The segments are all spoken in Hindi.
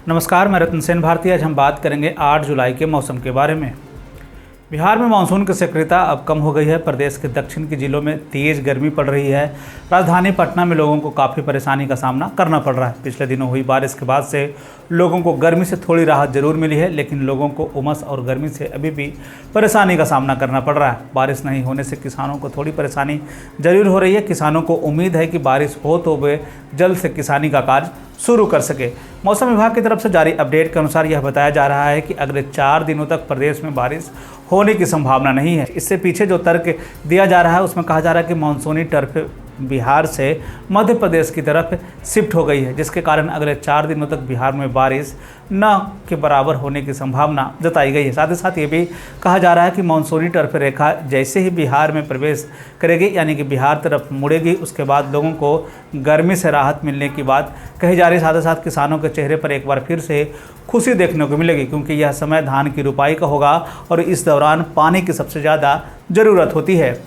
नमस्कार, मैं रतन सेन भारती। आज हम बात करेंगे 8 जुलाई के मौसम के बारे में। बिहार में मानसून की सक्रियता अब कम हो गई है। प्रदेश के दक्षिण के जिलों में तेज़ गर्मी पड़ रही है। राजधानी पटना में लोगों को काफ़ी परेशानी का सामना करना पड़ रहा है। पिछले दिनों हुई बारिश के बाद से लोगों को गर्मी से थोड़ी राहत जरूर मिली है, लेकिन लोगों को उमस और गर्मी से अभी भी परेशानी का सामना करना पड़ रहा है। बारिश नहीं होने से किसानों को थोड़ी परेशानी जरूर हो रही है। किसानों को उम्मीद है कि बारिश हो तो वे जल्द से किसानी का कार्य शुरू कर सके। मौसम विभाग की तरफ से जारी अपडेट के अनुसार यह बताया जा रहा है कि अगले 4 दिनों तक प्रदेश में बारिश होने की संभावना नहीं है। इससे पीछे जो तर्क दिया जा रहा है उसमें कहा जा रहा है कि मानसूनी टर्फ बिहार से मध्य प्रदेश की तरफ शिफ्ट हो गई है, जिसके कारण अगले 4 दिनों तक बिहार में बारिश न के बराबर होने की संभावना जताई गई है। साथ ही साथ ये भी कहा जा रहा है कि मानसूनी टर्फ रेखा जैसे ही बिहार में प्रवेश करेगी, यानी कि बिहार तरफ मुड़ेगी, उसके बाद लोगों को गर्मी से राहत मिलने की बात कही जा रही है। साथ ही साथ किसानों के चेहरे पर एक बार फिर से खुशी देखने को मिलेगी, क्योंकि यह समय धान की रुपाई का होगा और इस दौरान पानी की सबसे ज़्यादा ज़रूरत होती है।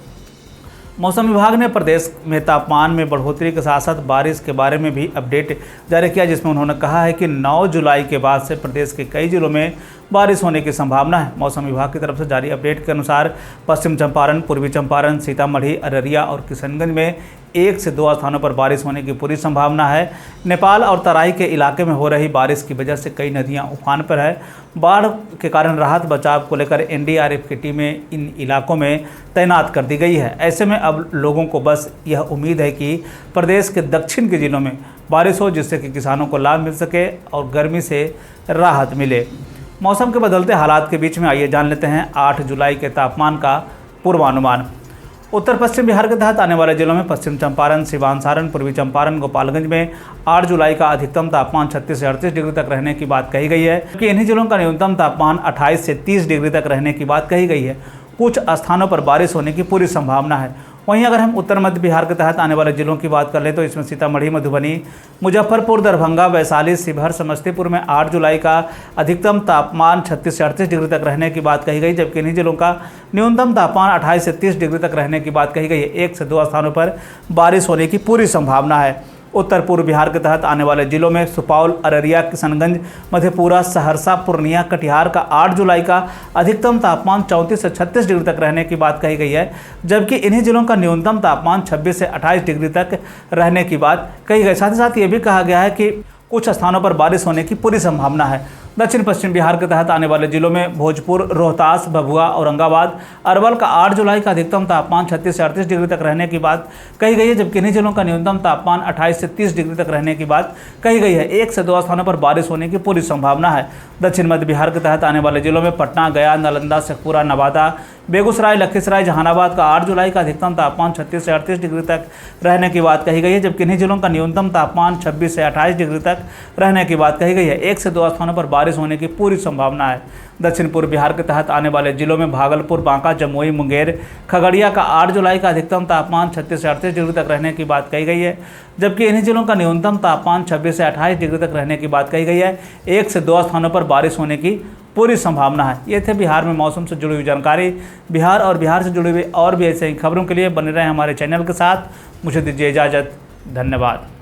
मौसम विभाग ने प्रदेश में तापमान में बढ़ोतरी के साथ साथ बारिश के बारे में भी अपडेट जारी किया, जिसमें उन्होंने कहा है कि 9 जुलाई के बाद से प्रदेश के कई जिलों में बारिश होने की संभावना है। मौसम विभाग की तरफ से जारी अपडेट के अनुसार पश्चिम चंपारण, पूर्वी चंपारण, सीतामढ़ी, अररिया और किशनगंज में 1 से 2 स्थानों पर बारिश होने की पूरी संभावना है। नेपाल और तराई के इलाके में हो रही बारिश की वजह से कई नदियां उफान पर है। बाढ़ के कारण राहत बचाव को लेकर एनडीआरएफ की टीमें इन इलाकों में तैनात कर दी गई है। ऐसे में अब लोगों को बस यह उम्मीद है कि प्रदेश के दक्षिण के जिलों में बारिश हो, जिससे कि किसानों को लाभ मिल सके और गर्मी से राहत मिले। मौसम के बदलते हालात के बीच में आइए जान लेते हैं 8 जुलाई के तापमान का पूर्वानुमान। उत्तर पश्चिम बिहार के तहत आने वाले जिलों में पश्चिम चंपारण, सिवान, सारण, पूर्वी चंपारण, गोपालगंज में 8 जुलाई का अधिकतम तापमान 36 से 38 डिग्री तक रहने की बात कही गई है, जबकि इन्हीं जिलों का न्यूनतम तापमान 28 से 30 डिग्री तक रहने की बात कही गई है। कुछ स्थानों पर बारिश होने की पूरी संभावना है। वहीं अगर हम उत्तर मध्य बिहार के तहत आने वाले जिलों की बात कर लें तो इसमें सीतामढ़ी, मधुबनी, मुजफ्फरपुर, दरभंगा, वैशाली, शिवहर, समस्तीपुर में 8 जुलाई का अधिकतम तापमान 36 से 38 डिग्री तक रहने की बात कही गई, जबकि इन्हीं जिलों का न्यूनतम तापमान 28 से 30 डिग्री तक रहने की बात कही गई है। 1 से 2 स्थानों पर बारिश होने की पूरी संभावना है। उत्तर पूर्व बिहार के तहत आने वाले जिलों में सुपौल, अररिया, किशनगंज, मधेपुरा, सहरसा, पूर्णिया, कटिहार का 8 जुलाई का अधिकतम तापमान 34 से 36 डिग्री तक रहने की बात कही गई है, जबकि इन्हीं जिलों का न्यूनतम तापमान 26 से 28 डिग्री तक रहने की बात कही गई। साथ ही साथ ये भी कहा गया है कि कुछ स्थानों पर बारिश होने की पूरी संभावना है। दक्षिण पश्चिम बिहार के तहत आने वाले जिलों में भोजपुर, रोहतास, भभुआ, औरंगाबाद, अरवल का 8 जुलाई का अधिकतम तापमान 36 से 38 डिग्री तक रहने की बात कही गई है, जबकि इन्हीं जिलों का न्यूनतम तापमान 28 से 30 डिग्री तक रहने की बात कही गई है। 1 से 2 स्थानों पर बारिश होने की पूरी संभावना है। दक्षिण मध्य बिहार के तहत आने वाले जिलों में पटना, गया, नालंदा, शेखपुरा, नवादा, बेगूसराय, लखीसराय, जहानाबाद का 8 जुलाई का अधिकतम तापमान 36 से 38 डिग्री तक रहने की बात कही गई है, जबकि इन्हीं जिलों का न्यूनतम तापमान 26 से 28 डिग्री तक रहने की बात कही गई है। 1 से 2 स्थानों पर बारिश होने की पूरी संभावना है। दक्षिण पूर्व बिहार के तहत आने वाले जिलों में भागलपुर, बांका, जमुई, मुंगेर, खगड़िया का 8 जुलाई का अधिकतम तापमान 36 से 38 डिग्री तक रहने की बात कही गई है, जबकि इन्हीं जिलों का न्यूनतम तापमान 26 से 28 डिग्री तक रहने की बात कही गई है। 1 से 2 स्थानों पर बारिश होने की पूरी संभावना है। ये थे बिहार में मौसम से जुड़ी हुई जानकारी। बिहार और बिहार से जुड़ी हुई और भी ऐसे ही खबरों के लिए बने रहें हमारे चैनल के साथ। मुझे दीजिए इजाज़त। धन्यवाद।